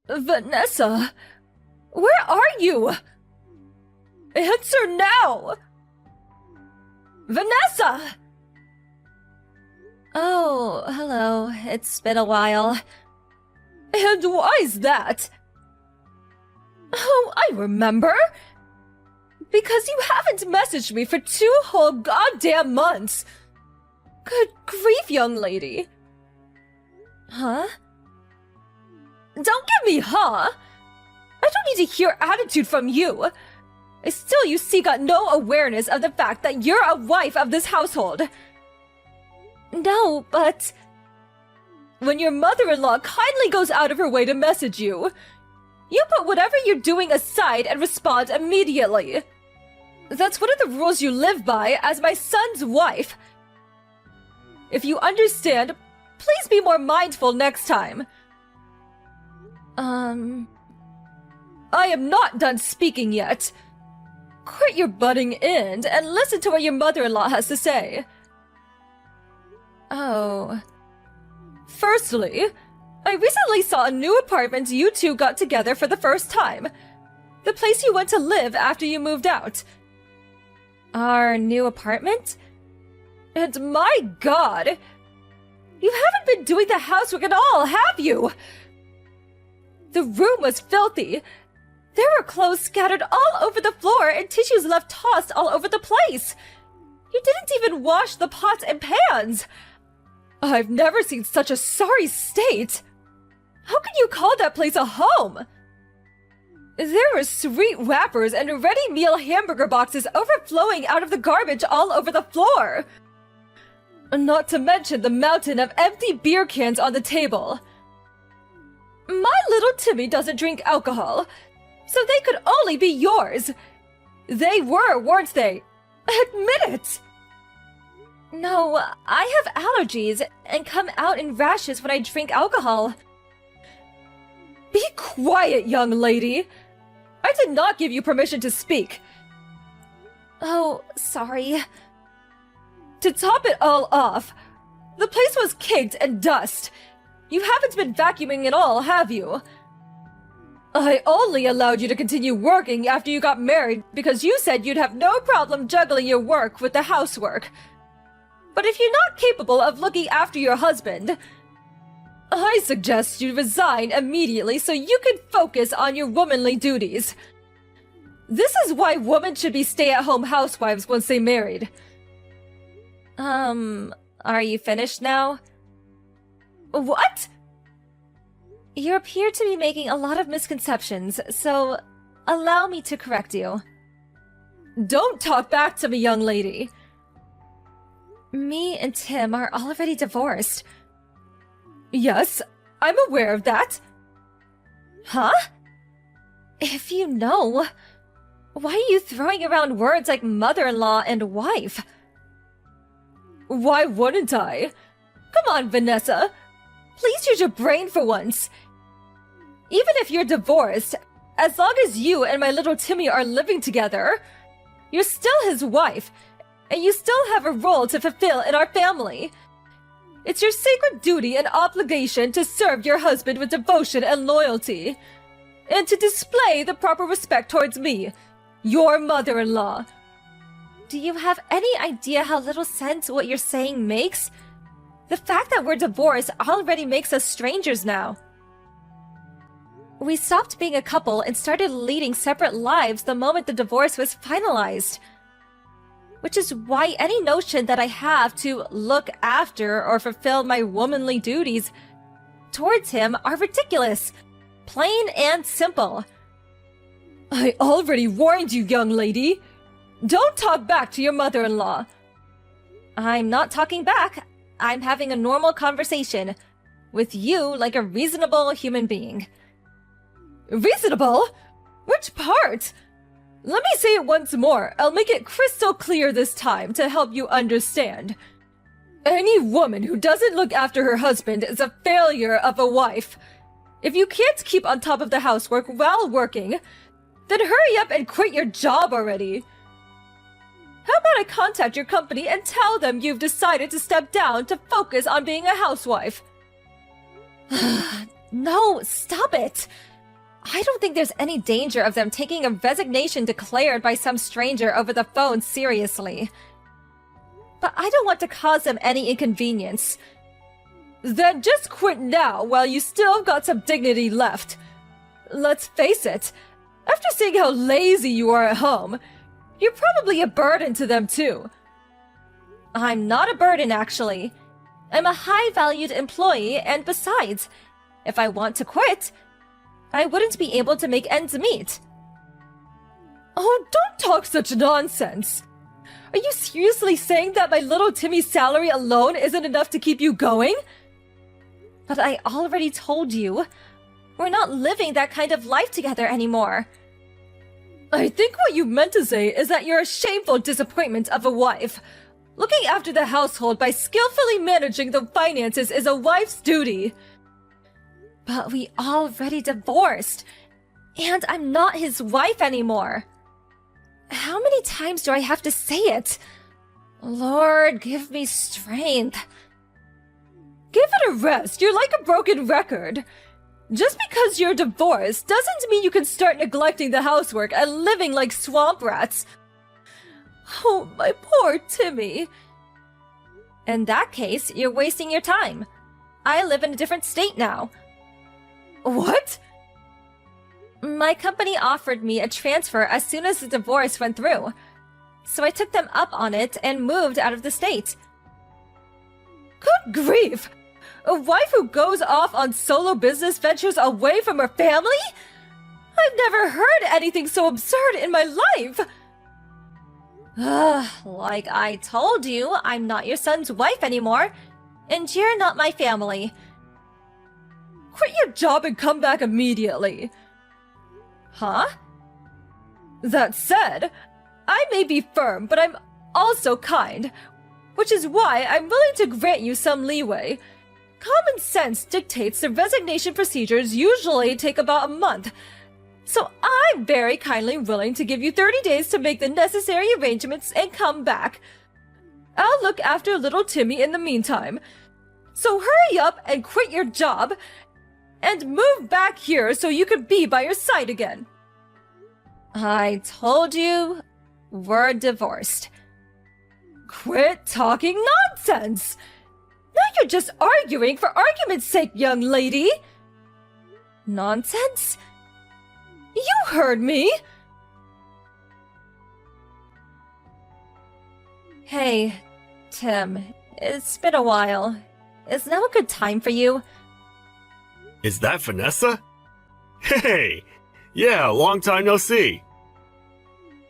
Vanessa, where are you? Answer now! Vanessa! Oh, hello. It's been a while. And why's that? Oh, I remember! Because you haven't messaged me for 2 whole goddamn months! Good grief, young lady. Huh? Don't give me huh! I don't need to hear attitude from you! Still, you see, got no awareness of the fact that you're a wife of this household. No, but... when your mother-in-law kindly goes out of her way to message you, you put whatever you're doing aside and respond immediately. That's one of the rules you live by as my son's wife. If you understand, please be more mindful next time. I am not done speaking yet. Quit your butting in and listen to what your mother-in-law has to say. Oh. Firstly, I recently saw a new apartment you two got together for the first time. The place you went to live after you moved out. Our new apartment? And my god! You haven't been doing the housework at all, have you? The room was filthy. There were clothes scattered all over the floor and tissues left tossed all over the place. You didn't even wash the pots and pans. I've never seen such a sorry state. How can you call that place a home? There were sweet wrappers and ready meal hamburger boxes overflowing out of the garbage all over the floor. Not to mention the mountain of empty beer cans on the table. My little Timmy doesn't drink alcohol, so they could only be yours. They were, weren't they? Admit it! No, I have allergies and come out in rashes when I drink alcohol. Be quiet, young lady! I did not give you permission to speak. Oh, sorry. To top it all off, the place was caked in dust. You haven't been vacuuming at all, have you? I only allowed you to continue working after you got married because you said you'd have no problem juggling your work with the housework. But if you're not capable of looking after your husband, I suggest you resign immediately so you can focus on your womanly duties. This is why women should be stay-at-home housewives once they married. Are you finished now? What? You appear to be making a lot of misconceptions, so allow me to correct you. Don't talk back to me, young lady. Me and Tim are already divorced. Yes, I'm aware of that. Huh? If you know, why are you throwing around words like mother-in-law and wife? Why wouldn't I? Come on, Vanessa. Please use your brain for once. Even if you're divorced, as long as you and my little Timmy are living together, you're still his wife, and you still have a role to fulfill in our family. It's your sacred duty and obligation to serve your husband with devotion and loyalty, and to display the proper respect towards me, your mother-in-law. Do you have any idea how little sense what you're saying makes? The fact that we're divorced already makes us strangers now. We stopped being a couple and started leading separate lives the moment the divorce was finalized. Which is why any notion that I have to look after or fulfill my womanly duties towards him are ridiculous. Plain and simple. I already warned you, young lady. Don't talk back to your mother-in-law. I'm not talking back. I'm having a normal conversation with you like a reasonable human being. Reasonable? Which part? Let me say it once more. I'll make it crystal clear this time to help you understand. Any woman who doesn't look after her husband is a failure of a wife. If you can't keep on top of the housework while working, then hurry up and quit your job already. How about I contact your company and tell them you've decided to step down to focus on being a housewife? No, stop it! I don't think there's any danger of them taking a resignation declared by some stranger over the phone seriously. But I don't want to cause them any inconvenience. Then just quit now while you still got some dignity left. Let's face it, after seeing how lazy you are at home, you're probably a burden to them too. I'm not a burden, actually. I'm a high-valued employee, and besides, if I want to quit, I wouldn't be able to make ends meet. Oh, don't talk such nonsense. Are you seriously saying that my little Timmy's salary alone isn't enough to keep you going? But I already told you, we're not living that kind of life together anymore. I think what you meant to say is that you're a shameful disappointment of a wife. Looking after the household by skillfully managing the finances is a wife's duty. But we already divorced, and I'm not his wife anymore. How many times do I have to say it? Lord, give me strength. Give it a rest. You're like a broken record. Just because you're divorced doesn't mean you can start neglecting the housework and living like swamp rats. Oh, my poor Timmy. In that case, you're wasting your time. I live in a different state now. What? My company offered me a transfer as soon as the divorce went through, so I took them up on it and moved out of the state. Good grief! A wife who goes off on solo business ventures away from her family? I've never heard anything so absurd in my life! Like I told you, I'm not your son's wife anymore, and you're not my family. Quit your job and come back immediately. Huh? That said, I may be firm, but I'm also kind, which is why I'm willing to grant you some leeway. Common sense dictates the resignation procedures usually take about a month, so I'm very kindly willing to give you 30 days to make the necessary arrangements and come back. I'll look after little Timmy in the meantime. So hurry up and quit your job, and move back here so you can be by your side again. I told you, we're divorced. Quit talking nonsense! Now you're just arguing for argument's sake, young lady! Nonsense? You heard me! Hey, Tim, it's been a while. Is now a good time for you? Is that Vanessa? Hey! Yeah, long time no see.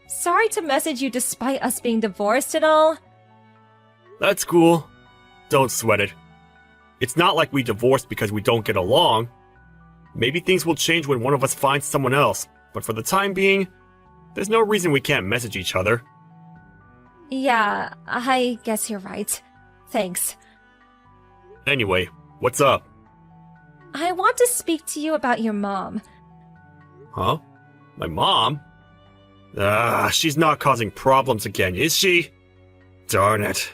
Sorry to message you despite us being divorced and all. That's cool. Don't sweat it. It's not like we divorced because we don't get along. Maybe things will change when one of us finds someone else, but for the time being, there's no reason we can't message each other. Yeah, I guess you're right. Thanks. Anyway, what's up? I want to speak to you about your mom. Huh? My mom? She's not causing problems again, is she? Darn it.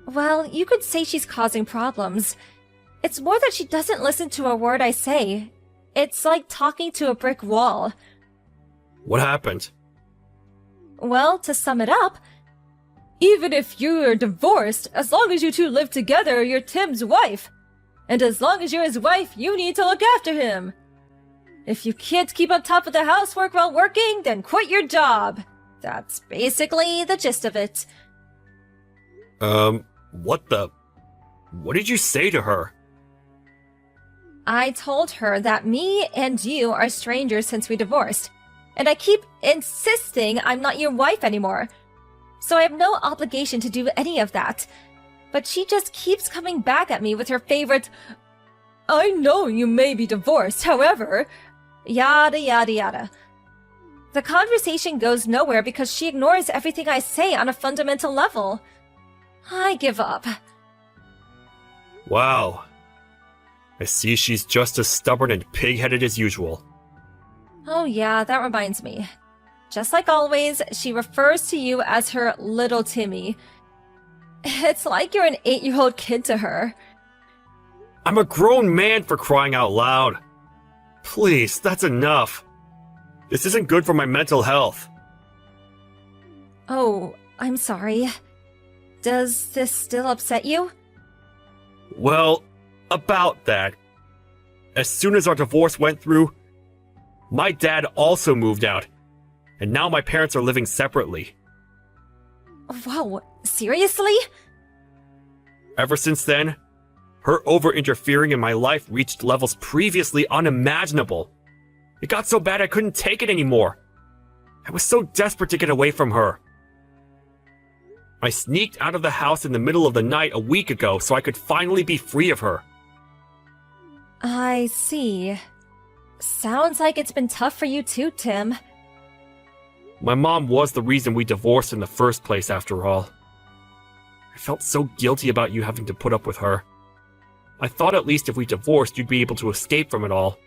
Well, you could say she's causing problems. It's more that she doesn't listen to a word I say. It's like talking to a brick wall. What happened? Well, to sum it up, even if you're divorced, as long as you two live together, you're Tim's wife. And as long as you're his wife, you need to look after him. If you can't keep on top of the housework while working, then quit your job. That's basically the gist of it. What did you say to her? I told her that me and you are strangers since we divorced, and I keep insisting I'm not your wife anymore. So I have no obligation to do any of that. But she just keeps coming back at me with her favorite, I know you may be divorced, however, yada yada yada. The conversation goes nowhere because she ignores everything I say on a fundamental level. I give up. Wow. I see she's just as stubborn and pig-headed as usual. Oh yeah, that reminds me. Just like always, she refers to you as her little Timmy. It's like you're an 8-year-old kid to her. I'm a grown man, for crying out loud. Please, that's enough. This isn't good for my mental health. Oh, I'm sorry. Does this still upset you? Well, about that. As soon as our divorce went through, my dad also moved out, and now my parents are living separately. Whoa, seriously? Ever since then, her over-interfering in my life reached levels previously unimaginable. It got so bad I couldn't take it anymore. I was so desperate to get away from her. I sneaked out of the house in the middle of the night a week ago so I could finally be free of her. I see. Sounds like it's been tough for you too, Tim. My mom was the reason we divorced in the first place, after all. I felt so guilty about you having to put up with her. I thought at least if we divorced, you'd be able to escape from it all.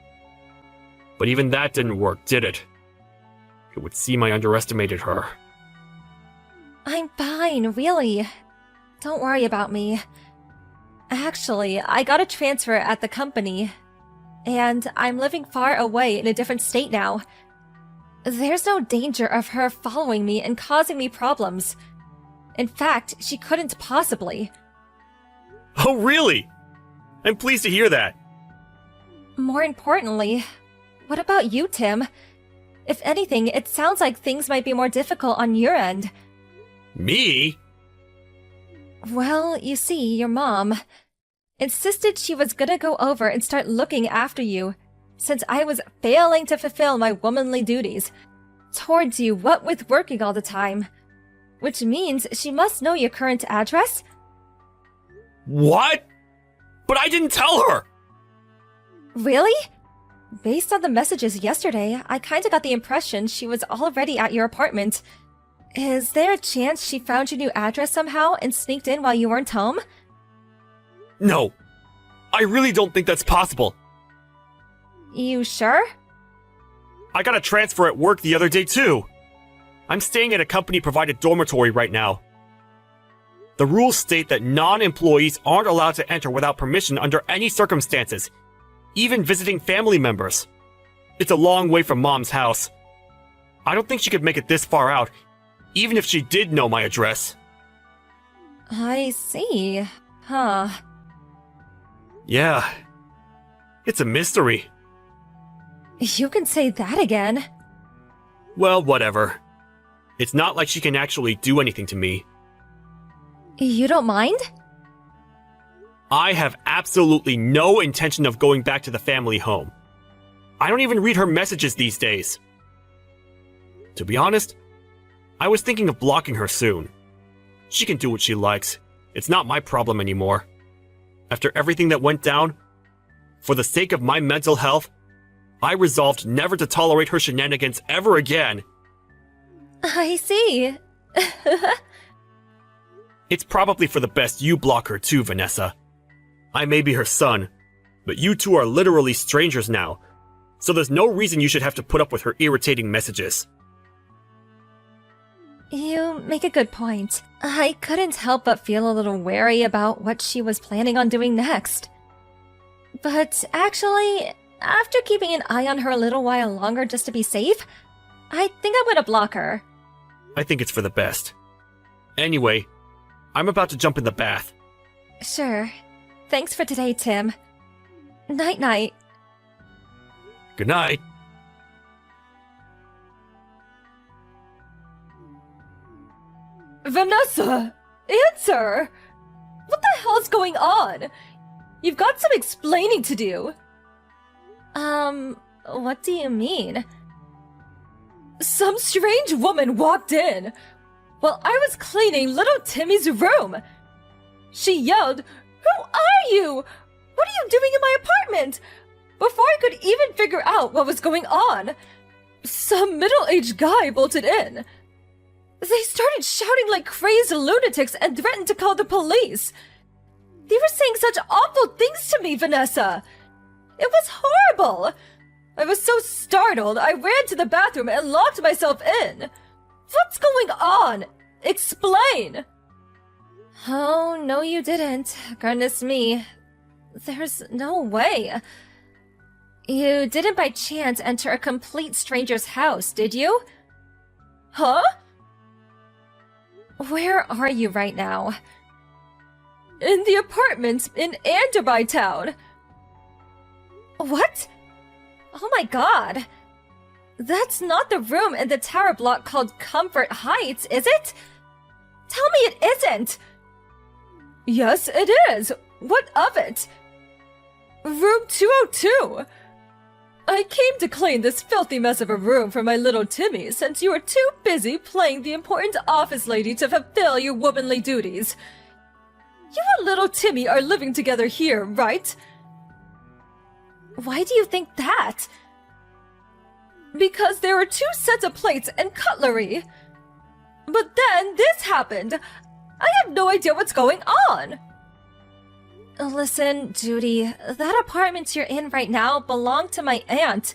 But even that didn't work, did it? It would seem I underestimated her. I'm fine, really. Don't worry about me. Actually, I got a transfer at the company, and I'm living far away in a different state now. There's no danger of her following me and causing me problems. In fact, she couldn't possibly. Oh, really? I'm pleased to hear that. More importantly, what about you, Tim? If anything, it sounds like things might be more difficult on your end. Me? Well, you see, your mom insisted she was gonna go over and start looking after you, since I was failing to fulfill my womanly duties towards you, what with working all the time. Which means she must know your current address? What? But I didn't tell her! Really? Based on the messages yesterday, I kinda got the impression she was already at your apartment. Is there a chance she found your new address somehow and sneaked in while you weren't home? No. I really don't think that's possible. You sure? I got a transfer at work the other day too. I'm staying at a company-provided dormitory right now. The rules state that non-employees aren't allowed to enter without permission under any circumstances, even visiting family members. It's a long way from Mom's house. I don't think she could make it this far out, even if she did know my address. I see. Huh. Yeah. It's a mystery. You can say that again. Well, whatever. It's not like she can actually do anything to me. You don't mind? I have absolutely no intention of going back to the family home. I don't even read her messages these days. To be honest, I was thinking of blocking her soon. She can do what she likes. It's not my problem anymore. After everything that went down, for the sake of my mental health, I resolved never to tolerate her shenanigans ever again. I see. It's probably for the best you block her too, Vanessa. I may be her son, but you two are literally strangers now, so there's no reason you should have to put up with her irritating messages. You make a good point. I couldn't help but feel a little wary about what she was planning on doing next. But actually, after keeping an eye on her a little while longer just to be safe, I think I'm gonna block her. I think it's for the best. Anyway, I'm about to jump in the bath. Sure. Thanks for today, Tim. Night-night. Good night. Vanessa! Answer! What the hell's going on? You've got some explaining to do. What do you mean? Some strange woman walked in while I was cleaning little Timmy's room. She yelled, "Who are you? What are you doing in my apartment?" Before I could even figure out what was going on, some middle-aged guy bolted in. They started shouting like crazed lunatics and threatened to call the police. They were saying such awful things to me, Vanessa. It was horrible. I was so startled, I ran to the bathroom and locked myself in. What's going on? Explain. Oh, no you didn't. Goodness me. There's no way. You didn't by chance enter a complete stranger's house, did you? Huh? Where are you right now? In the apartments in Anderby Town. What? Oh my god. That's not the room in the tower block called Comfort Heights, is it? Tell me it isn't! Yes, it is. What of it? Room 202. I came to clean this filthy mess of a room for my little Timmy since you were too busy playing the important office lady to fulfill your womanly duties. You and little Timmy are living together here, right? Why do you think that? Because there were 2 sets of plates and cutlery. But then this happened. I have no idea what's going on. Listen, Judy, that apartment you're in right now belonged to my aunt,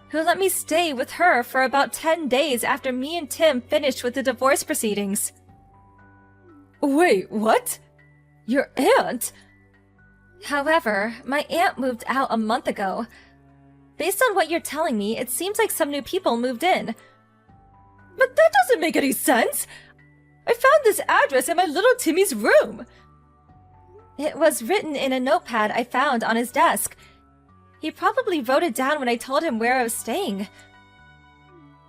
who let me stay with her for about 10 days after me and Tim finished with the divorce proceedings. Wait, what? Your aunt? However, my aunt moved out a month ago. Based on what you're telling me, it seems like some new people moved in. But that doesn't make any sense! I found this address in my little Timmy's room. It was written in a notepad I found on his desk. He probably wrote it down when I told him where I was staying.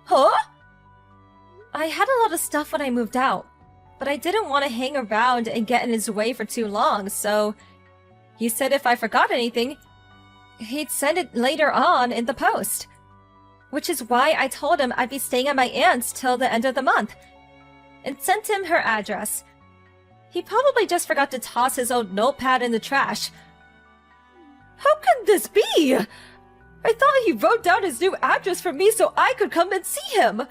Huh? I had a lot of stuff when I moved out, but I didn't want to hang around and get in his way for too long, so he said if I forgot anything, he'd send it later on in the post. Which is why I told him I'd be staying at my aunt's till the end of the month, and sent him her address. He probably just forgot to toss his old notepad in the trash. How can this be? I thought he wrote down his new address for me so I could come and see him.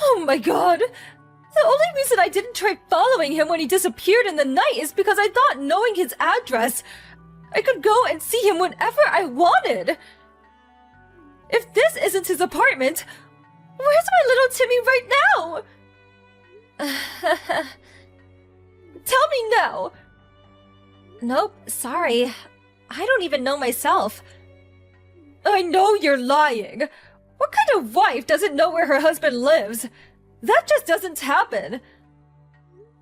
Oh my god. The only reason I didn't try following him when he disappeared in the night is because I thought knowing his address, I could go and see him whenever I wanted. If this isn't his apartment, where's my little Timmy right now? Tell me now! Nope, sorry. I don't even know myself. I know you're lying. What kind of wife doesn't know where her husband lives? That just doesn't happen.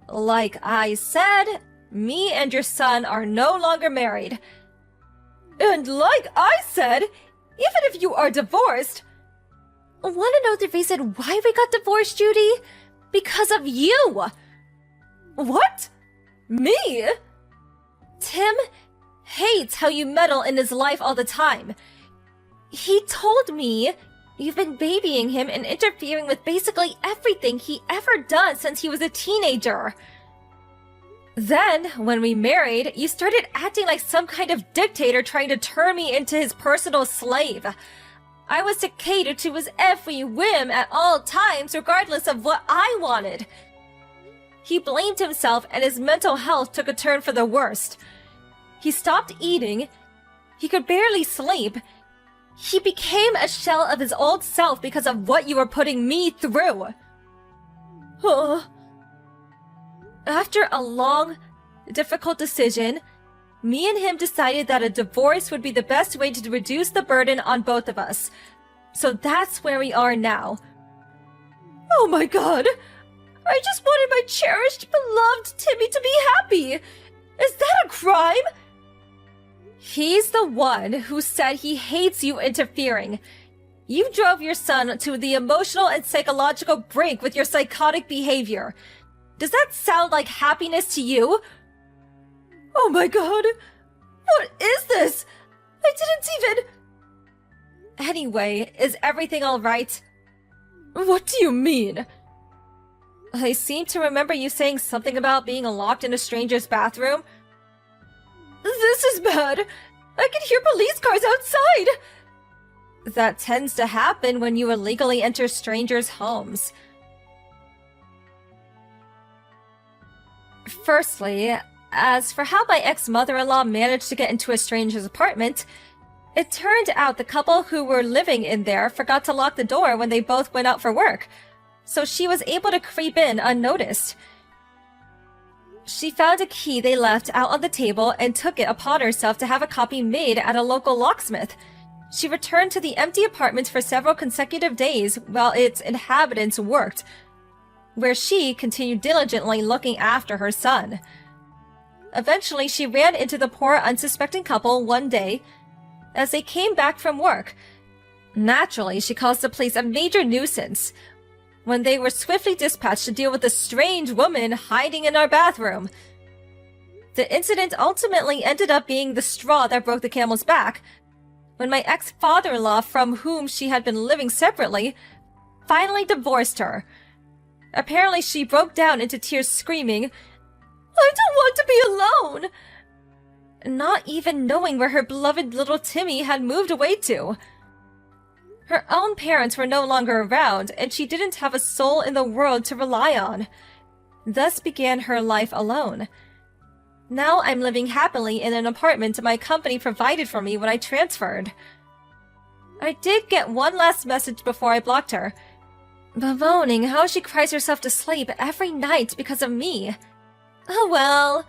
Like I said, me and your son are no longer married. And like I said, even if you are divorced... Want to know the reason why we got divorced, Judy? Because of you! What? Me? Tim hates how you meddle in his life all the time. He told me you've been babying him and interfering with basically everything he ever done since he was a teenager. Then, when we married, you started acting like some kind of dictator trying to turn me into his personal slave. I was to cater to his every whim at all times, regardless of what I wanted. He blamed himself and his mental health took a turn for the worst. He stopped eating. He could barely sleep. He became a shell of his old self because of what you were putting me through. After a long, difficult decision, me and him decided that a divorce would be the best way to reduce the burden on both of us. So that's where we are now. Oh my god! I just wanted my cherished, beloved Timmy to be happy! Is that a crime? He's the one who said he hates you interfering. You drove your son to the emotional and psychological brink with your psychotic behavior. Does that sound like happiness to you? Oh my god! What is this? I didn't even... Anyway, is everything alright? What do you mean? I seem to remember you saying something about being locked in a stranger's bathroom. This is bad! I can hear police cars outside! That tends to happen when you illegally enter strangers' homes. Firstly, as for how my ex-mother-in-law managed to get into a stranger's apartment, it turned out the couple who were living in there forgot to lock the door when they both went out for work, so she was able to creep in unnoticed. She found a key they left out on the table and took it upon herself to have a copy made at a local locksmith. She returned to the empty apartment for several consecutive days while its inhabitants worked, where she continued diligently looking after her son. Eventually, she ran into the poor, unsuspecting couple one day as they came back from work. Naturally, she caused the place a major nuisance when they were swiftly dispatched to deal with a strange woman hiding in our bathroom. The incident ultimately ended up being the straw that broke the camel's back, when my ex-father-in-law, from whom she had been living separately, finally divorced her. Apparently, she broke down into tears screaming, "I don't want to be alone!" Not even knowing where her beloved little Timmy had moved away to. Her own parents were no longer around, and she didn't have a soul in the world to rely on. Thus began her life alone. Now I'm living happily in an apartment my company provided for me when I transferred. I did get one last message before I blocked her, bemoaning how she cries herself to sleep every night because of me. Oh well,